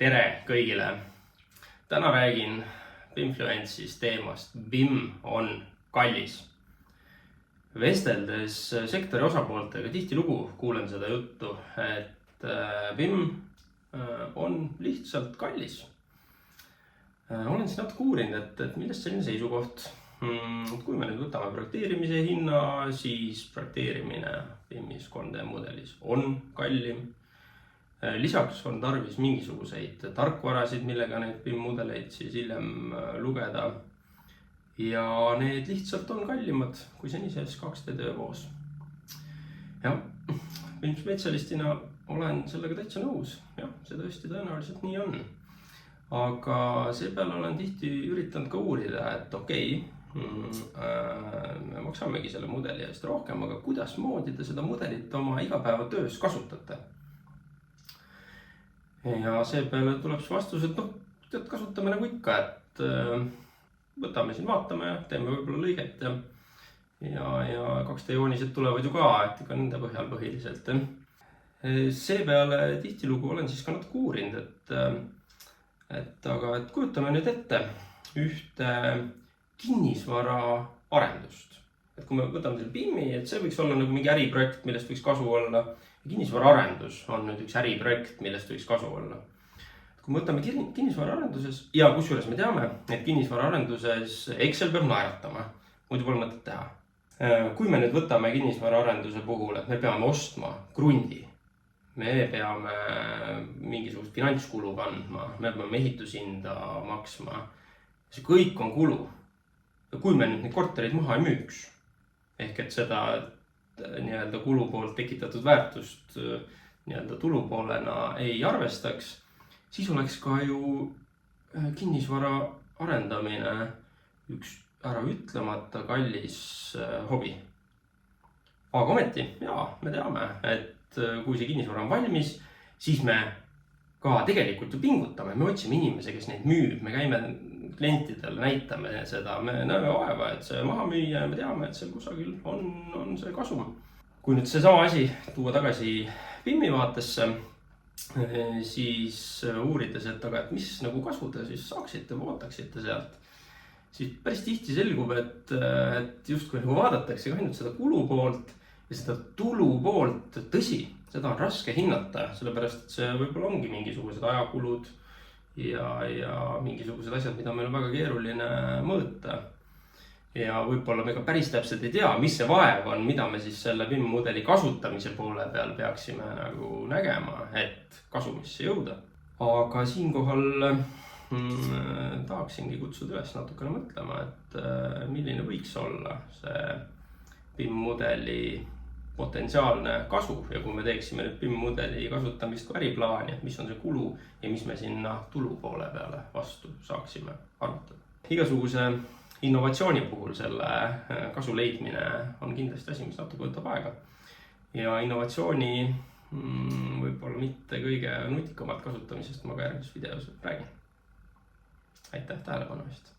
Tere kõigile! Täna räägin Bimfluence'is teemast BIM on kallis. Vesteldes sektori osapooltega tihtilugu kuulen seda juttu, et BIM on lihtsalt kallis. Olen siis natuke uurinud, et millest selline seisukoht. Kui me nüüd võtame projekteerimise hinna, siis projekteerimine BIM-is 3D mudelis on kallim. Lisaks on tarvis mingisuguseid tarkvarasid, millega neid BIM-mudeleid siis hiljem lugeda. Ja need lihtsalt on kallimad kui senises 2D töövoos. Ja BIM-spetsialistina olen sellega täitsa nõus. Jah, see tõesti tõenäoliselt nii on. Aga seepeale olen tihti üritanud ka uurida, et okei, me maksamegi selle mudeli eest rohkem, aga kuidas moodi te seda mudelit oma igapäevatöös kasutate? Ja seepeale tuleb vastus, et kasutame nagu ikka, et võtame siin, vaatame, teeme võib-olla lõiget ja 2D joonised tulevad ju ka, et ikka nende põhjal põhiliselt. Seepeale tihtilugu olen siis ka natuke uurinud, et kujutame nüüd ette ühte kinnisvara arendust. Et kui me võtame selle BIM-i, et see võiks olla nagu mingi äriprojekt, millest võiks kasu olla. Kinnisvara arendus on nüüd üks äriprojekt, millest võiks kasu olla. Kui me võtame kinnisvara arenduses, ja kusjuures me teame, et kinnisvara arenduses Excel peab naeratama, muidu pole mõtet teha. Kui me nüüd võtame kinnisvara arenduse puhul, et me peame ostma krundi, me peame mingisugust finantskulu kandma, me peame ehitushinda maksma, see kõik on kulu. Ja kui me nüüd neid korterid maha ei müüks, ehk et seda nii-öelda kulu poolt tekitatud väärtust nii-öelda tulupoolena ei arvestaks, siis oleks ka ju kinnisvara arendamine üks ära ütlemata kallis hobi. Aga ometi, jaa, me teame, et kui see kinnisvara on valmis, siis me ka tegelikult ju pingutame, me otsime inimese, kes neid müüb, me käime klientidele, näitame seda, me näeme vaeva, et see maha müüa ja me teame, et seal kusagil on see kasum. Kui nüüd see sama asi tuua tagasi BIM-i vaatesse, siis uurides, et mis nagu kasu te siis saaksite või ootaksite sealt, siis päris tihti selgub, et justkui nagu vaadatakse ainult seda kulu poolt ja seda tulu poolt, tõsi, seda on raske hinnata, sellepärast et see võib-olla ongi mingisugused ajakulud ja mingisugused asjad, mida meil on väga keeruline mõõta. Ja võib-olla me ka päris täpselt ei tea, mis see vaev on, mida me siis selle BIM-mudeli kasutamise poole peal peaksime nagu nägema, et kasumisse jõuda. Aga siinkohal tahaksingi kutsuda üles natukene mõtlema, et milline võiks olla see BIM-mudeli potentsiaalne kasu ja kui me teeksime nüüd BIM-mudeli kasutamist kui äriplaani, et mis on see kulu ja mis me sinna tulu poole peale vastu saaksime arvutada. Igasuguse innovatsiooni puhul selle kasu leidmine on kindlasti asi, mis natuke võtab aega. Ja innovatsiooni võib-olla mitte kõige nutikamat kasutamisest ma ka järgmises videos räägin. Aitäh tähelepanu eest!